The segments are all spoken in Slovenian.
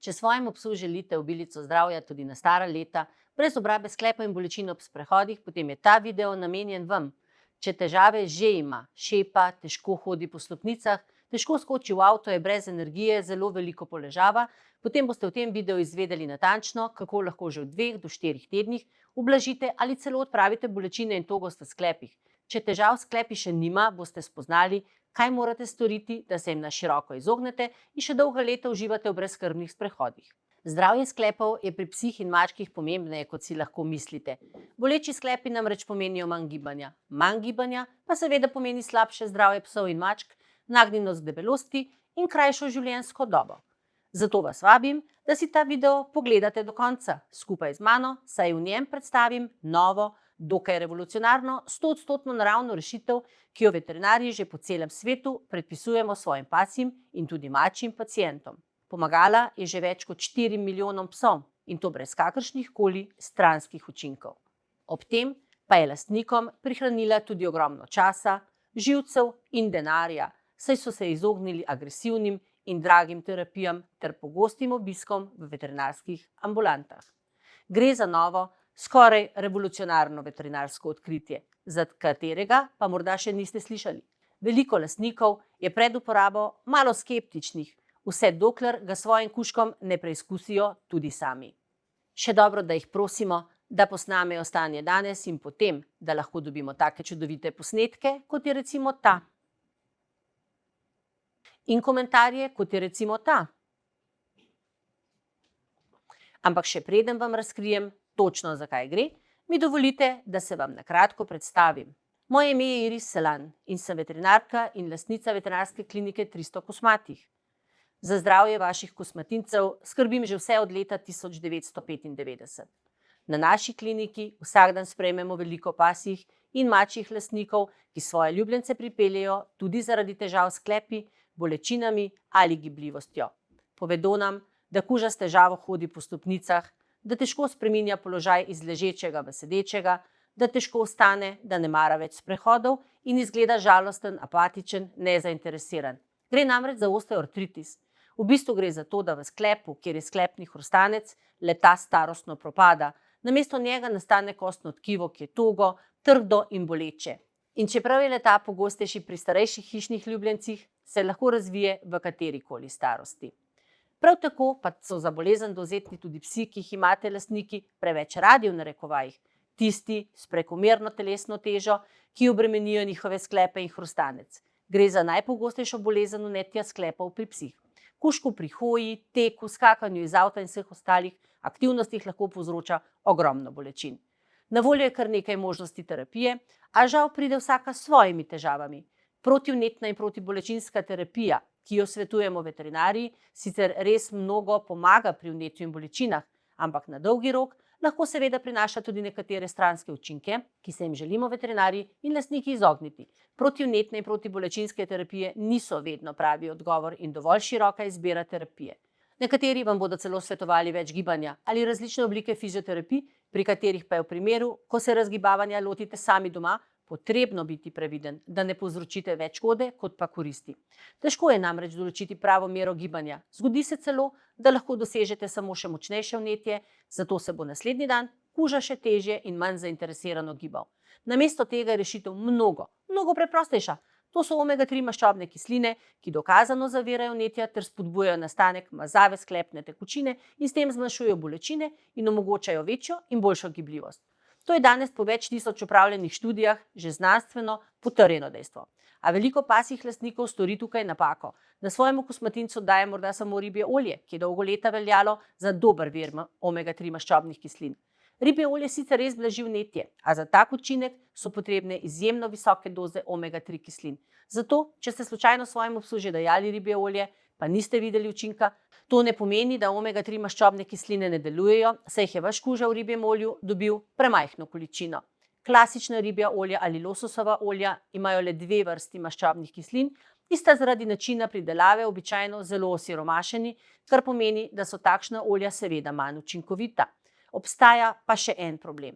Če svojemu psu želite obilico zdravja tudi na stara leta, brez obrabe sklepov in bolečin ob sprehodih, potem je ta video namenjen vam. Če težave že ima, šepa, težko hodi po stopnicah, težko skoči v avto, je brez energije, zelo veliko poležava, potem boste v tem videu izvedeli natančno, kako lahko že v 2 do 4 tednih ublažite ali celo odpravite bolečine in togost v sklepih. Če težav s sklepi še nima, boste spoznali, kaj morate storiti, da se jim na široko izognete in še dolga leta uživate v brezskrbnih sprehodih. Zdravje sklepov je pri psih in mačkih pomembneje, kot si lahko mislite. Boleči sklepi namreč pomenijo manj gibanja pa seveda pomeni slabše zdravje psov in mačk, nagnjenost k debelosti in krajšo življenjsko dobo. Zato vas vabim, da si ta video pogledate do konca skupaj z mano, saj v njem predstavim novo, dokaj revolucionarno, 100% naravno rešitev, ki jo veterinarji že po celem svetu predpisujemo svojim pasjim in tudi mačjim pacientom. Pomagala je že več kot 4 milijonom psom in to brez kakršnih koli stranskih učinkov. Ob tem pa je lastnikom prihranila tudi ogromno časa, živcev in denarja, saj so se izognili agresivnim in dragim terapijam ter pogostim obiskom v veterinarskih ambulantah. Gre za novo, skoraj revolucionarno veterinarsko odkritje, za katerega pa morda še niste slišali. Veliko lastnikov je pred uporabo malo skeptičnih, vse dokler ga svojim kužkom ne preizkusijo tudi sami. Še dobro, da jih prosimo, da posnamejo stanje danes in potem, da lahko dobimo take čudovite posnetke, kot je recimo ta. In komentarje, kot je recimo ta. Ampak še preden vam razkrijem točno, za kaj gre, mi dovolite, da se vam na kratko predstavim. Moje ime je Iris Selan in sem veterinarka in lastnica veterinarske klinike 300 kosmatih. Za zdravje vaših kosmatincev skrbim že vse od leta 1995. Na naši kliniki vsak dan sprejmemo veliko pasjih in mačjih lastnikov, ki svoje ljubljence pripeljejo tudi zaradi težav s sklepi, bolečinami ali gibljivostjo. Povedo nam, da kuža s težavo hodi po stopnicah, da težko spreminja položaj iz ležečega v sedečega, da težko vstane, da ne mara več sprehodov in izgleda žalosten, apatičen, nezainteresiran. Gre namreč za osteoartritis. V bistvu gre za to, da v sklepu, kjer je sklepni hrustanec, le-ta starostno propada. Namesto njega nastane kostno tkivo, ki je togo, trdo in boleče. In čeprav je le-ta pogostejši pri starejših hišnih ljubljencih, se lahko razvije v katerikoli starosti. Prav tako pa so za bolezen dovzetni tudi psi, ki jih imate lastniki preveč radi v narekovajih, tisti s prekomerno telesno težo, ki obremenijo njihove sklepe in hrustanec. Gre za najpogostejšo bolezen vnetja sklepov pri psih. Kužku pri hoji, teku, skakanju iz avta in vseh ostalih aktivnostih lahko povzroča ogromno bolečin. Na voljo je kar nekaj možnosti terapije, a žal pride vsaka s svojimi težavami. Protivnetna in protibolečinska terapija, ki jo svetujemo veterinarji, sicer res mnogo pomaga pri vnetju in bolečinah, ampak na dolgi rok lahko seveda prinaša tudi nekatere stranske učinke, ki se jim želimo veterinarji in lastniki izogniti. Protivnetne in protibolečinske terapije niso vedno pravi odgovor in dovolj široka izbira terapije. Nekateri vam bodo celo svetovali več gibanja ali različne oblike fizioterapij, pri katerih pa je v primeru, ko se razgibavanja lotite sami doma, potrebno biti previden, da ne povzročite več škode, kot pa koristi. Težko je namreč določiti pravo mero gibanja. Zgodi se celo, da lahko dosežete samo še močnejše vnetje, zato se bo naslednji dan kuža še težje in manj zainteresirano gibal. Namesto tega je rešitev mnogo preprostejša. To so omega-3 maščobne kisline, ki dokazano zavirajo vnetja ter spodbujajo nastanek mazave sklepne tekočine in s tem zmanjšujejo bolečine in omogočajo večjo in boljšo gibljivost. To je danes po več tisoč opravljenih študijah že znanstveno potrjeno dejstvo. A veliko pasjih lastnikov stori tukaj napako. Na svojemu kosmatincu daje morda samo ribje olje, ki je dolgo leta veljalo za dober vir omega-3 maščobnih kislin. Ribje olje sicer res blaži vnetje, a za tak učinek so potrebne izjemno visoke doze omega-3 kislin. Zato, če ste slučajno svojemu psu že dajali ribje olje, pa niste videli učinka, to ne pomeni, da omega-3 maščobne kisline ne delujejo, saj jih je vaš kuža v ribjem olju dobil premajhno količino. Klasična ribja olja ali lososova olja imajo le 2 vrsti maščobnih kislin, ki sta zaradi načina pridelave običajno zelo osiromašeni, kar pomeni, da so takšna olja seveda manj učinkovita. Obstaja pa še en problem.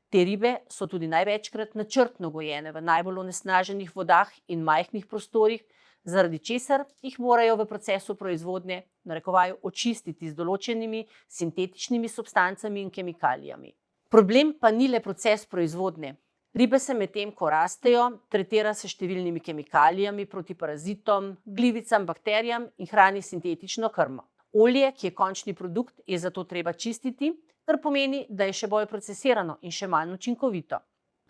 Te ribe so tudi največkrat načrtno gojene v najbolj onesnaženih vodah in majhnih prostorih, zaradi česar jih morajo v procesu proizvodnje, v narekovaju, očistiti z določenimi sintetičnimi substancami in kemikalijami. Problem pa ni le proces proizvodnje. Ribe se medtem, ko rastejo, tretira s številnimi kemikalijami proti parazitom, glivicam, bakterijam in hrani sintetično krmo. Olje, ki je končni produkt, je zato treba čistiti, kar pomeni, da je še bolj procesirano in še manj učinkovito.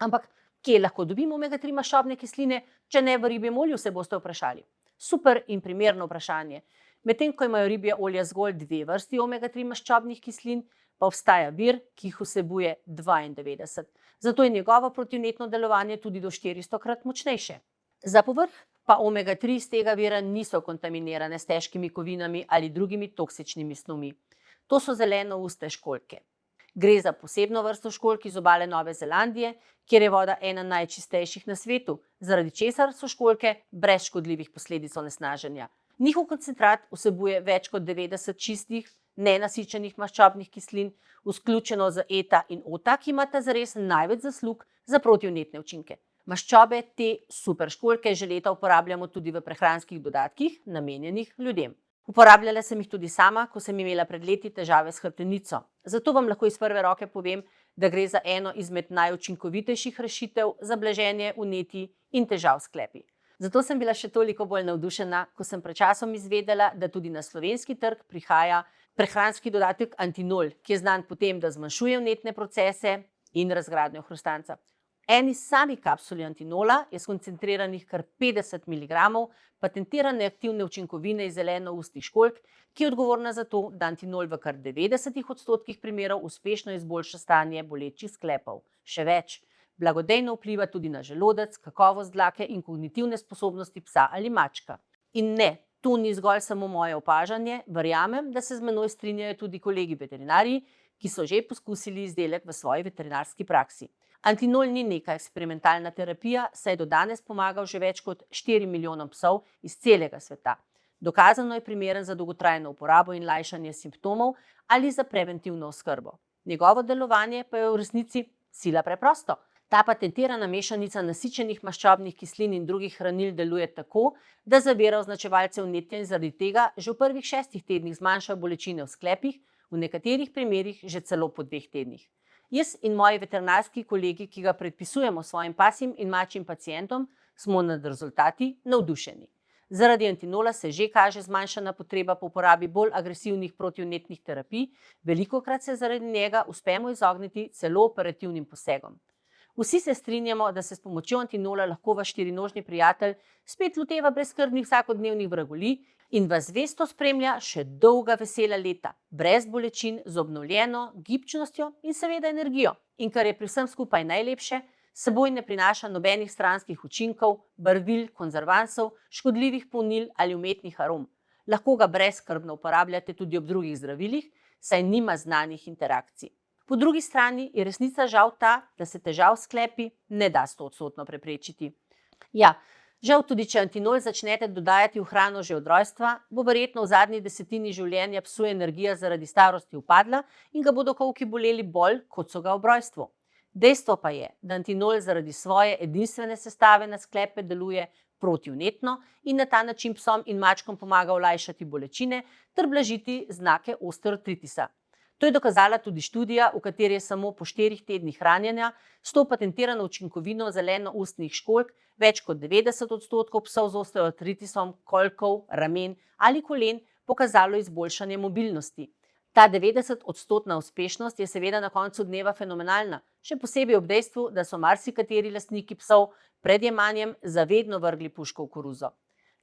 Ampak kje lahko dobimo omega-3 maščobne kisline, če ne v ribjem olju, se boste vprašali. Super in primerno vprašanje. Medtem ko imajo ribja olja zgolj 2 vrsti omega-3 maščobnih kislin, pa obstaja vir, ki jih vsebuje 92. Zato je njegovo protivnetno delovanje tudi do 400-krat močnejše. Za povrh pa omega-3 iz tega vira niso kontaminirane s težkimi kovinami ali drugimi toksičnimi snovmi. To so zelenouste školjke. Gre za posebno vrsto školjk iz obale Nove Zelandije, kjer je voda ena najčistejših na svetu, zaradi česar so školjke brez škodljivih posledic onesnaženja. Njihov koncentrat vsebuje več kot 90 čistih, nenasičenih maščobnih kislin, vključeno z eta in ota, ki imata zares največ zaslug za protivnetne učinke. Maščobe te super školjke že leta uporabljamo tudi v prehranskih dodatkih, namenjenih ljudem. Uporabljala sem jih tudi sama, ko sem imela pred leti težave s hrbtenico. Zato vam lahko iz prve roke povem, da gre za eno izmed najučinkovitejših rešitev za blaženje vnetij in težav s sklepi. Zato sem bila še toliko bolj navdušena, ko sem pred časom izvedela, da tudi na slovenski trg prihaja prehranski dodatek Antinol, ki je znan po tem, da zmanjšuje vnetne procese in razgradnjo hrustanca. Eni sami kapsuli Antinola je skoncentriranih kar 50 mg patentirane aktivne učinkovine iz zelenoustih školjk, ki je odgovorna za to, da Antinol v kar 90% primerov uspešno izboljša stanje bolečih sklepov. Še več, blagodejno vpliva tudi na želodec, kakovost dlake in kognitivne sposobnosti psa ali mačka. In ne, to ni zgolj samo moje opažanje, verjamem, da se z menoj strinjajo tudi kolegi veterinarji, ki so že poskusili izdelek v svoji veterinarski praksi. Antinol ni neka eksperimentalna terapija, saj je do danes pomagal že več kot 4 milijonom psov iz celega sveta. Dokazano je primeren za dolgotrajno uporabo in lajšanje simptomov ali za preventivno oskrbo. Njegovo delovanje pa je v resnici sila preprosto. Ta patentirana mešanica nasičenih maščobnih kislin in drugih hranil deluje tako, da zavira označevalce vnetja in zaradi tega že v prvih 6 tednih zmanjša bolečine v sklepih, v nekaterih primerih že celo po 2 tednih. Jaz in moji veterinarski kolegi, ki ga predpisujemo svojim pasjim in mačjim pacientom, smo nad rezultati navdušeni. Zaradi Antinola se že kaže zmanjšana potreba po uporabi bolj agresivnih protivnetnih terapij, velikokrat se zaradi njega uspemo izogniti celo operativnim posegom. Vsi se strinjamo, da se s pomočjo Antinola lahko vaš štirinožni prijatelj spet loteva brezskrbnih vsakodnevnih vragolij in vas zvesto spremlja še dolga vesela leta, brez bolečin, z obnovljeno gibčnostjo in seveda energijo. In kar je pri vsem skupaj najlepše, s seboj ne prinaša nobenih stranskih učinkov, barvil, konzervansov, škodljivih polnil ali umetnih arom. Lahko ga brezskrbno uporabljate tudi ob drugih zdravilih, saj nima znanih interakcij. Po drugi strani je resnica žal ta, da se težav s sklepi ne da 100% preprečiti. Ja, žal tudi, če Antinol začnete dodajati v hrano že od rojstva, bo verjetno v zadnji desetini življenja psu energija zaradi starosti upadla in ga bodo kolki boleli bolj, kot so ga ob rojstvu. Dejstvo pa je, da Antinol zaradi svoje edinstvene sestave na sklepe deluje protivnetno in na ta način psom in mačkom pomaga olajšati bolečine ter blažiti znake osteoartritisa. To je dokazala tudi študija, v kateri je samo po 4 tednih hranjenja s to patentirano učinkovino zelenoustnih školjk več kot 90% psov z osteoartritisom, kolkov, ramen ali kolen pokazalo izboljšanje mobilnosti. Ta 90% uspešnost je seveda na koncu dneva fenomenalna, še posebej ob dejstvu, da so marsikateri lastniki psov pred jemanjem zavedno vrgli puško v koruzo.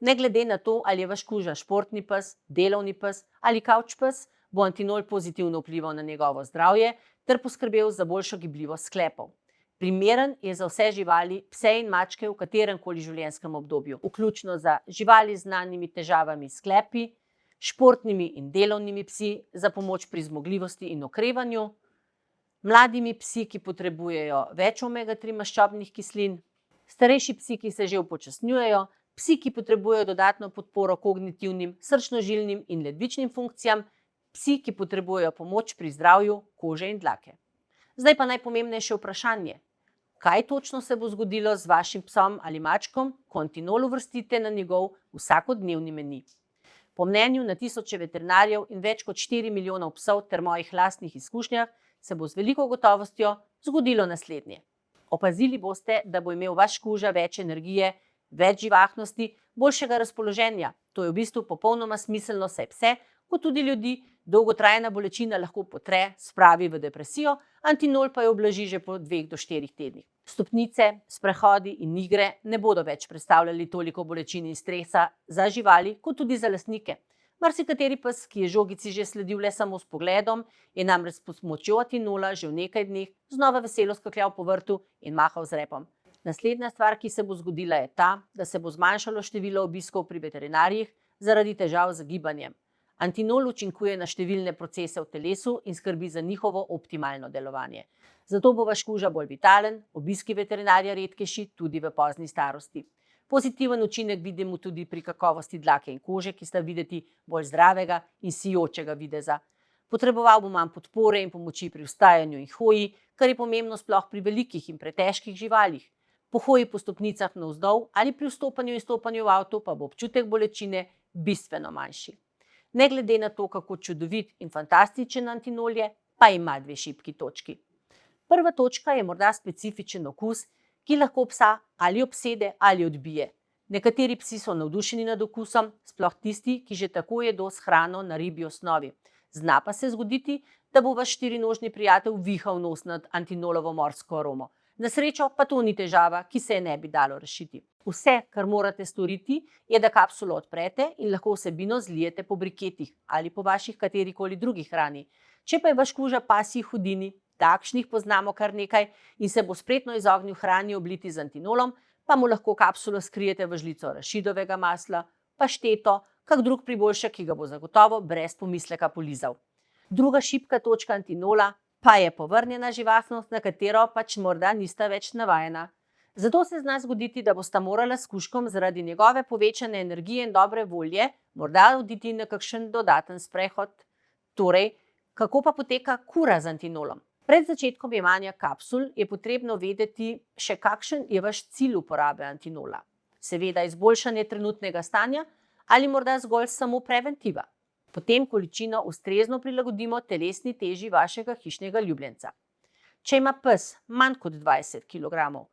Ne glede na to, ali je vaš kuža športni pes, delovni pes ali kavč pes, bo Antinol pozitivno vplival na njegovo zdravje ter poskrbel za boljšo gibljivost sklepov. Primeren je za vse živali, pse in mačke v kateremkoli življenjskem obdobju, vključno za živali z znanimi težavami s sklepi, športnimi in delovnimi psi za pomoč pri zmogljivosti in okrevanju, mladimi psi, ki potrebujejo več omega-3 maščobnih kislin, starejši psi, ki se že upočasnjujejo, psi, ki potrebujejo dodatno podporo kognitivnim, srčno-žilnim in ledvičnim funkcijam, psi, ki potrebujejo pomoč pri zdravju kože in dlake. Zdaj pa najpomembnejše vprašanje. Kaj točno se bo zgodilo z vašim psom ali mačkom, ko Antinol uvrstite na njegov vsakodnevni meni? Po mnenju na tisoče veterinarjev in več kot 4 milijonov psov ter mojih lastnih izkušnjah se bo z veliko gotovostjo zgodilo naslednje. Opazili boste, da bo imel vaš kuža več energije, več živahnosti, boljšega razpoloženja. To je v bistvu popolnoma smiselno, saj pse, kot tudi ljudi, dolgotrajna bolečina lahko potre, spravi v depresijo, Antinol pa jo ublaži že po 2 do 4 tednih. Stopnice, sprehodi in igre ne bodo več predstavljali toliko bolečin in stresa za živali, kot tudi za lastnike. Marsikateri pes, ki je žogici že sledil le samo s pogledom, je namreč s pomočjo Antinola že v nekaj dneh znova veselo skakljal po vrtu in mahal z repom. Naslednja stvar, ki se bo zgodila, je ta, da se bo zmanjšalo število obiskov pri veterinarjih zaradi težav z gibanjem. Antinol učinkuje na številne procese v telesu in skrbi za njihovo optimalno delovanje. Zato bo vaš kuža bolj vitalen, obiski veterinarja redkejši tudi v pozni starosti. Pozitiven učinek vidimo tudi pri kakovosti dlake in kože, ki sta videti bolj zdravega in sijočega videza. Potreboval bo manj podpore in pomoči pri vstajanju in hoji, kar je pomembno sploh pri velikih in pretežkih živalih. Po hoji po stopnicah navzdol ali pri vstopanju in stopanju v avto pa bo občutek bolečine bistveno manjši. Ne glede na to, kako čudovit in fantastičen Antinol je, pa ima 2 šibki točki. Prva točka je morda specifičen okus, ki lahko psa ali obsede ali odbije. Nekateri psi so navdušeni nad okusom, sploh tisti, ki že tako jedo s hrano na ribji osnovi. Zna pa se zgoditi, da bo vaš 4-nožni prijatelj vihal nos nad Antinolovo morsko aromo. Na srečo pa to ni težava, ki se je ne bi dalo rešiti. Vse, kar morate storiti, je, da kapsulo odprete in lahko vsebino zlijete po briketih ali po vaših katerikoli drugih hrani. Če pa je vaš kuža pasji hudini, takšnih poznamo kar nekaj, in se bo spretno izognil hrani obliti z Antinolom, pa mu lahko kapsulo skrijete v žlico arašidovega masla, pašteto, kak drug priboljšek, ki ga bo zagotovo brez pomisleka polizal. Druga šibka točka Antinola pa je povrnjena živahnost, na katero pač morda nista več navajena. Zato se zna zgoditi, da bosta morala s kužkom zaradi njegove povečane energije in dobre volje morda oditi na kakšen dodaten sprehod. Torej, kako pa poteka kura z Antinolom? Pred začetkom jemanja kapsul je potrebno vedeti še, kakšen je vaš cilj uporabe Antinola. Seveda izboljšanje trenutnega stanja ali morda zgolj samo preventiva. Potem količino ustrezno prilagodimo telesni teži vašega hišnega ljubljenca. Če ima pes manj kot 20 kg,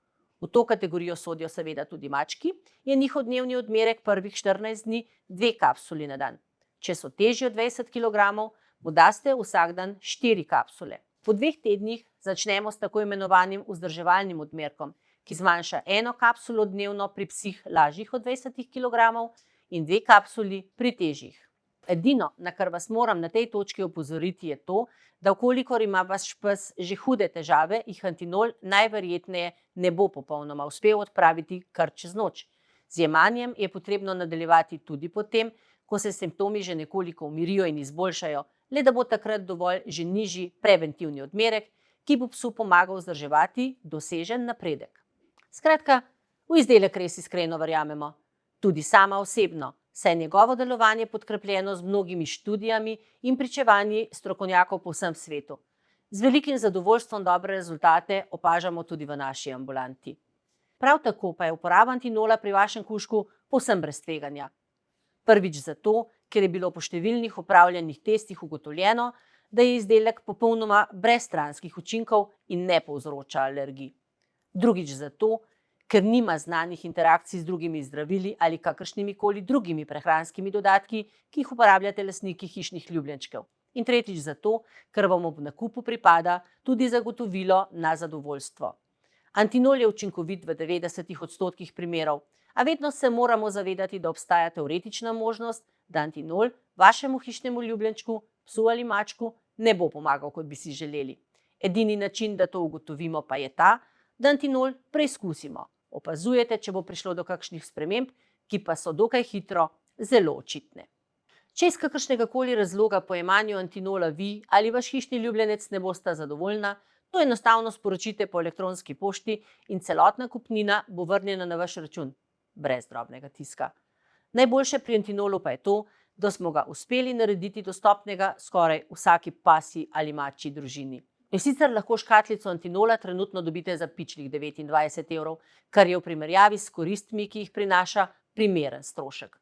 v to kategorijo sodijo seveda tudi mački, je njihov dnevni odmerek prvih 14 dni 2 kapsuli na dan. Če so težji od 20 kg, mu daste vsak dan 4 kapsule. Po 2 tednih začnemo s tako imenovanim vzdrževalnim odmerkom, ki zmanjša 1 kapsulo dnevno pri psih lažjih od 20 kg in 2 kapsuli pri težjih. Edino, na kar vas moram na tej točki opozoriti, je to, da vkolikor ima vaš pes že hude težave, jih Antinol najverjetneje ne bo popolnoma uspel odpraviti kar čez noč. Z jemanjem je potrebno nadaljevati tudi potem, ko se simptomi že nekoliko umirijo in izboljšajo, le da bo takrat dovolj že nižji preventivni odmerek, ki bo psu pomagal vzdrževati dosežen napredek. Skratka, v izdelek res iskreno verjamemo. Tudi sama osebno, saj je njegovo delovanje podkrepljeno z mnogimi študijami in pričevanji strokovnjakov po vsem svetu. Z velikim zadovoljstvom dobre rezultate opažamo tudi v naši ambulanti. Prav tako pa je uporaba Antinola pri vašem kužku povsem brez tveganja. Prvič zato, ker je bilo po številnih opravljenih testih ugotovljeno, da je izdelek popolnoma brez stranskih učinkov in ne povzroča alergij. Drugič zato, ker nima znanih interakcij z drugimi zdravili ali kakršnimi koli drugimi prehranskimi dodatki, ki jih uporabljate lastniki hišnih ljubljenčkov. In tretjič zato, ker vam ob nakupu pripada tudi zagotovilo na zadovoljstvo. Antinol je učinkovit v 90% primerov, a vedno se moramo zavedati, da obstaja teoretična možnost, da Antinol vašemu hišnemu ljubljenčku, psu ali mačku, ne bo pomagal, kot bi si želeli. Edini način, da to ugotovimo, pa je ta, da Antinol preizkusimo. Opazujete, če bo prišlo do kakšnih sprememb, ki pa so dokaj hitro zelo očitne. Če iz kakršnegakoli razloga po jemanju Antinola vi ali vaš hišni ljubljenec ne bosta zadovoljna, to enostavno sporočite po elektronski pošti in celotna kupnina bo vrnjena na vaš račun, brez drobnega tiska. Najboljše pri Antinolu pa je to, da smo ga uspeli narediti dostopnega skoraj vsaki pasji ali mačji družini. In sicer lahko škatlico antinola trenutno dobite za pičlih 29 evrov, kar je v primerjavi s koristmi, ki jih prinaša, primeren strošek.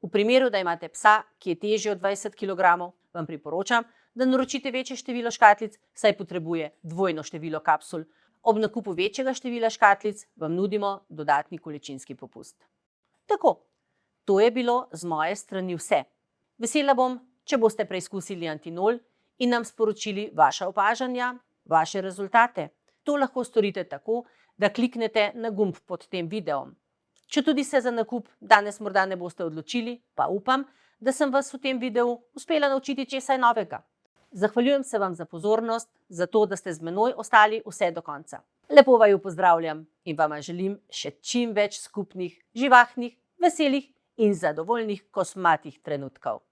V primeru, da imate psa, ki je težji od 20 kg, vam priporočam, da naročite večje število škatlic, saj potrebuje dvojno število kapsul. Ob nakupu večjega števila škatlic vam nudimo dodatni količinski popust. Tako, to je bilo z moje strani vse. Vesela bom, če boste preizkusili antinol in nam sporočili vaša opažanja, vaše rezultate. To lahko storite tako, da kliknete na gumb pod tem videom. Če tudi se za nakup danes morda ne boste odločili, pa upam, da sem vas v tem videu uspela naučiti česa novega. Zahvaljujem se vam za pozornost, za to, da ste z menoj ostali vse do konca. Lepo vaju pozdravljam in vam želim še čim več skupnih, živahnih, veselih in zadovoljnih kosmatih trenutkov.